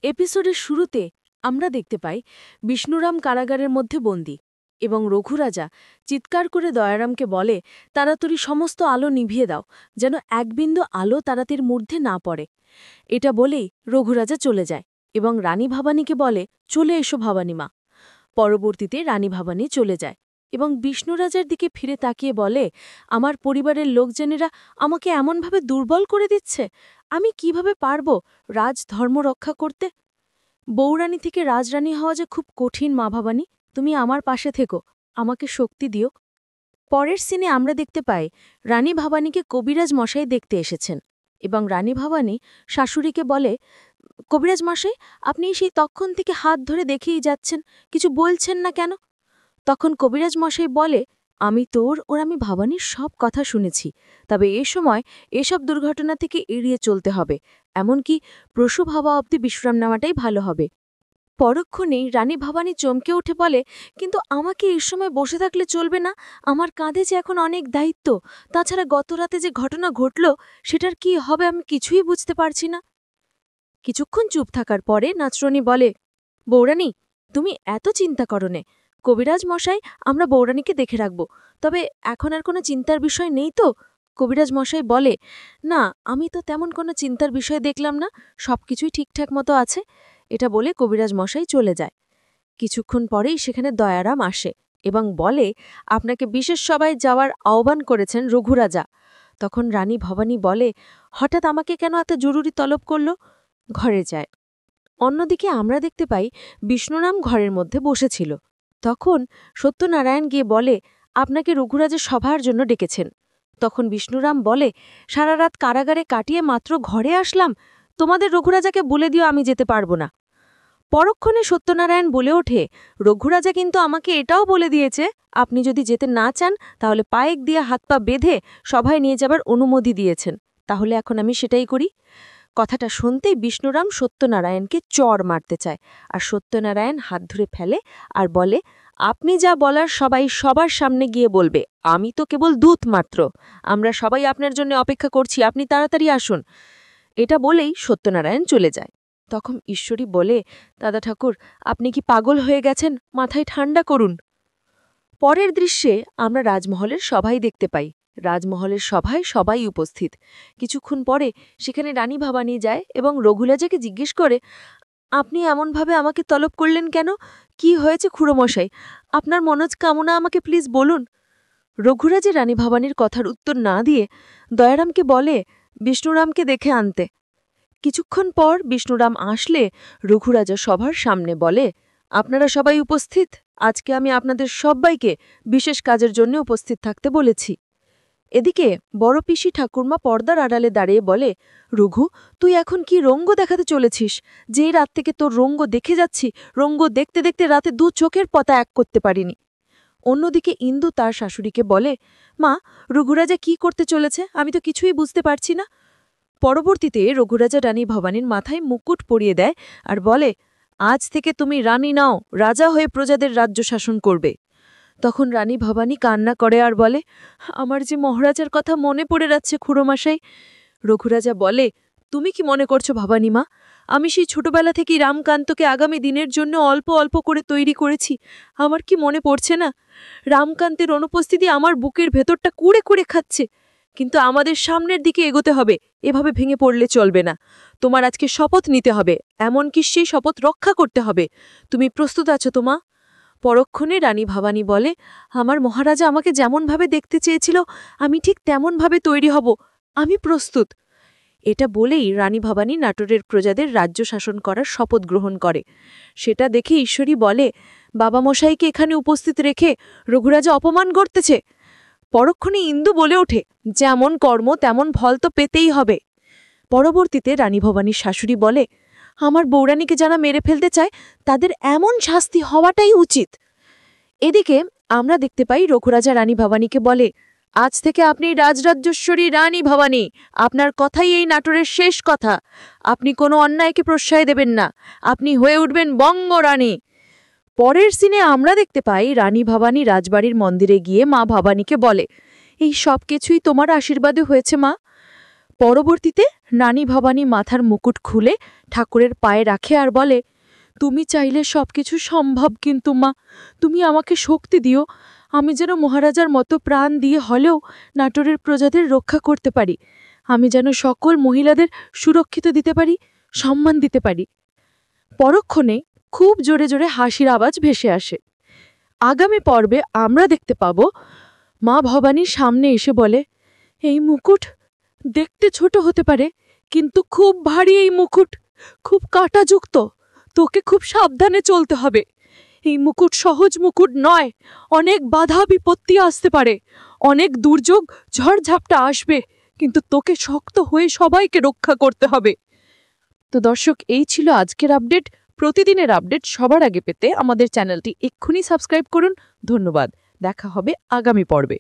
এপিসোডের শুরুতে আমরা দেখতে পাই বিষ্ণুরাম কারাগারের মধ্যে বন্দী এবং রঘুরাজা চিৎকার করে দয়ারামকে বলে তাড়াতাড়ি সমস্ত আলো নিভিয়ে দাও, যেন এক বিন্দু আলো তারাতির মধ্যে না পড়ে। এটা বলেই রঘুরাজা চলে যায় এবং রানী ভবানীকে বলে, চলে এসো ভবানীমা। পরবর্তীতে রানী ভবানী চলে যায় এবং বিষ্ণুরাজার দিকে ফিরে তাকিয়ে বলে, আমার পরিবারের লোকজনেরা আমাকে এমনভাবে দুর্বল করে দিচ্ছে, আমি কিভাবে পারব রাজধর্ম রক্ষা করতে? বউরানী থেকে রাজরানী হওয়া যে খুব কঠিন, মা ভবানী, তুমি আমার পাশে থেকো, আমাকে শক্তি দিও। পরের সিনে আমরা দেখতে পাই রানী ভবানীকে কবিরাজ মশাই দেখতে এসেছেন এবং রানী ভবানী শাশুড়িকে বলে, কবিরাজ মশাই, আপনি সেই তখন থেকে হাত ধরে দেখেই যাচ্ছেন, কিছু বলছেন না কেন? তখন কবিরাজ মশাই বলে, আমি তোর ওর আমি ভবানীর সব কথা শুনেছি, তবে এ সময় এসব দুর্ঘটনা থেকে এড়িয়ে চলতে হবে, এমনকি প্রসূ হওয়া অবধি বিশ্রাম নেওয়াটাই ভালো হবে। পরক্ষণেই রানী ভবানী চমকে উঠে বলে, কিন্তু আমাকে এই সময় বসে থাকলে চলবে না, আমার কাঁধে যে এখন অনেক দায়িত্ব, তাছাড়া গত রাতে যে ঘটনা ঘটল সেটার কি হবে আমি কিছুই বুঝতে পারছি না। কিছুক্ষণ চুপ থাকার পরে নাচরণী বলে, বৌরানী, তুমি এত চিন্তা করো নে, কবিরাজ মশাই, আমরা বৌরানীকে দেখে রাখব, তবে এখন আর কোনো চিন্তার বিষয় নেই তো? কবিরাজ মশাই বলে, না, আমি তো তেমন কোনো চিন্তার বিষয় দেখলাম না, সবকিছুই ঠিকঠাক মতো আছে। এটা বলে কবিরাজ মশাই চলে যায়। কিছুক্ষণ পরেই সেখানে দয়ারাম আসে এবং বলে, আপনাকে বিশেষ সভায় যাওয়ার আহ্বান করেছেন রঘুরাজা। তখন রানী ভবানী বলে, হঠাৎ আমাকে কেন এত জরুরি তলব করল? ঘরে যায়। অন্যদিকে আমরা দেখতে পাই বিষ্ণুরাম ঘরের মধ্যে বসেছিল। তখন সত্যনারায়ণ গিয়ে বলে, আপনাকে রঘুরাজের সভার জন্য ডেকেছেন। তখন বিষ্ণুরাম বলে, সারা রাত কারাগারে কাটিয়ে মাত্র ঘরে আসলাম, তোমাদের রঘুরাজাকে বলে দিও আমি যেতে পারব না। পরক্ষণে সত্যনারায়ণ বলে ওঠে, রঘুরাজা কিন্তু আমাকে এটাও বলে দিয়েছে, আপনি যদি যেতে না চান তাহলে পায়েক দিয়ে হাত পা বেঁধে সভায় নিয়ে যাবার অনুমতি দিয়েছেন, তাহলে এখন আমি সেটাই করি। কথাটা শুনতেই বিষ্ণুরাম সত্যনারায়ণকে চড় মারতে চায়, আর সত্যনারায়ণ হাত ধরে ফেলে আর বলে, আপনি যা বলার সবাই সবার সামনে গিয়ে বলবে, আমি তো কেবল দূত মাত্র, আমরা সবাই আপনার জন্য অপেক্ষা করছি, আপনি তাড়াতাড়ি আসুন। এটা বলেই সত্যনারায়ণ চলে যায়। তখন ঈশ্বরী বলে, দাদা ঠাকুর, আপনি কি পাগল হয়ে গেছেন, মাথায় ঠান্ডা করুন। পরের দৃশ্যে আমরা রাজমহলের সভাই দেখতে পাই। রাজমহলের সভায় সবাই উপস্থিত। কিছুক্ষণ পরে সেখানে রানী ভবানী যায় এবং রঘুরাজাকে জিজ্ঞেস করে, আপনি এমনভাবে আমাকে তলব করলেন কেন? কি হয়েছে খুড়োমশাই? আপনার মনস্কামনা আমাকে প্লিজ বলুন। রঘুরাজে রানী ভবানীর কথার উত্তর না দিয়ে দয়ারামকে বলে, বিষ্ণুরামকে দেখে আনতে। কিছুক্ষণ পর বিষ্ণুরাম আসলে রঘুরাজা সভার সামনে বলে, আপনারা সবাই উপস্থিত, আজকে আমি আপনাদের সবাইকে বিশেষ কাজের জন্য উপস্থিত থাকতে বলেছি। এদিকে বড় পিসি ঠাকুরমা পর্দার আড়ালে দাঁড়িয়ে বলে, রঘু, তুই এখন কি রঙ্গ দেখাতে চলেছিস? যেই রাত থেকে তোর রঙ্গ দেখে যাচ্ছি, রঙ্গ দেখতে দেখতে রাতে দু চোখের পতা এক করতে পারিনি। অন্যদিকে ইন্দু তার শাশুড়িকে বলে, মা, রঘুরাজা কি করতে চলেছে আমি তো কিছুই বুঝতে পারছি না। পরবর্তীতে রঘুরাজা রানী ভবানীর মাথায় মুকুট পরিয়ে দেয় আর বলে, আজ থেকে তুমি রানী নাও, রাজা হয়ে প্রজাদের রাজ্য শাসন করবে। তখন রানী ভবানী কান্না করে আর বলে, আমার যে মহারাজার কথা মনে পড়ে যাচ্ছে খুড়োমশাই। রঘুরাজা বলে, তুমি কি মনে করছো ভবানী মা? আমি সেই ছোটবেলা থেকেই রামকান্তকে আগামী দিনের জন্য অল্প অল্প করে তৈরি করেছি, আমার কি মনে পড়ছে না? রামকান্তের অনুপস্থিতি আমার বুকের ভেতরটা কুড়ে কুড়ে খাচ্ছে, কিন্তু আমাদের সামনের দিকে এগোতে হবে, এভাবে ভেঙে পড়লে চলবে না। তোমার আজকে শপথ নিতে হবে, এমনকি সেই শপথ রক্ষা করতে হবে। তুমি প্রস্তুত আছো তো মা? পরক্ষণে রানী ভবানী বলে, আমার মহারাজা আমাকে যেমনভাবে দেখতে চেয়েছিল আমি ঠিক তেমনভাবে তৈরি হব, আমি প্রস্তুত। এটা বলেই রানী ভবানী নাটোরের প্রজাদের রাজ্য শাসন করার শপথ গ্রহণ করে। সেটা দেখে ঈশ্বরী বলে, বাবা মশাইকে এখানে উপস্থিত রেখে রঘুরাজা অপমান করতেছে। পরক্ষণে ইন্দু বলে ওঠে, যেমন কর্ম তেমন ফল তো পেতেই হবে। পরবর্তীতে রানী ভবানীর শাশুড়ি বলে, আমার বৌরানীকে যারা মেরে ফেলতে চায় তাদের এমন শাস্তি হওয়াটাই উচিত। এদিকে আমরা দেখতে পাই রঘুরাজা রানী ভবানীকে বলে, আজ থেকে আপনি রাজরাজ্যেশ্বরী রানী ভবানী, আপনার কথাই এই নাটোরের শেষ কথা, আপনি কোনো অন্যায়কে প্রশ্রয় দেবেন না, আপনি হয়ে উঠবেন বঙ্গরানী। পরের সিনে আমরা দেখতে পাই রানী ভবানী রাজবাড়ির মন্দিরে গিয়ে মা ভবানীকে বলে, এই সব কিছুই তোমার আশীর্বাদে হয়েছে মা। পরবর্তীতে রানী ভবানী মাথার মুকুট খুলে ঠাকুরের পায়ে রাখে আর বলে, তুমি চাইলে সবকিছু সম্ভব, কিন্তু মা তুমি আমাকে শক্তি দিও, আমি যেন মহারাজার মতো প্রাণ দিয়ে হলেও নাটোরের প্রজাদের রক্ষা করতে পারি, আমি যেন সকল মহিলাদের সুরক্ষিত দিতে পারি, সম্মান দিতে পারি। পরক্ষণে খুব জোরে জোরে হাসির আওয়াজ ভেসে আসে। আগামী পর্বে আমরা দেখতে পাব মা ভবানীর সামনে এসে বলে, এই মুকুট দেখতে ছোট হতে পারে, কিন্তু খুব ভারী, এই মুকুট খুব কাঁটাযুক্ত, তোকে খুব সাবধানে চলতে হবে, এই মুকুট সহজ মুকুট নয়, অনেক বাধা বিপত্তি আসতে পারে, অনেক দুর্যোগ ঝড়ঝাপটা আসবে, কিন্তু তোকে শক্ত হয়ে সবাইকে রক্ষা করতে হবে। তো দর্শক, এই ছিল আজকের আপডেট। প্রতিদিনের আপডেট সবার আগে পেতে আমাদের চ্যানেলটি এক্ষুনি সাবস্ক্রাইব করুন। ধন্যবাদ, দেখা হবে আগামী পর্বে।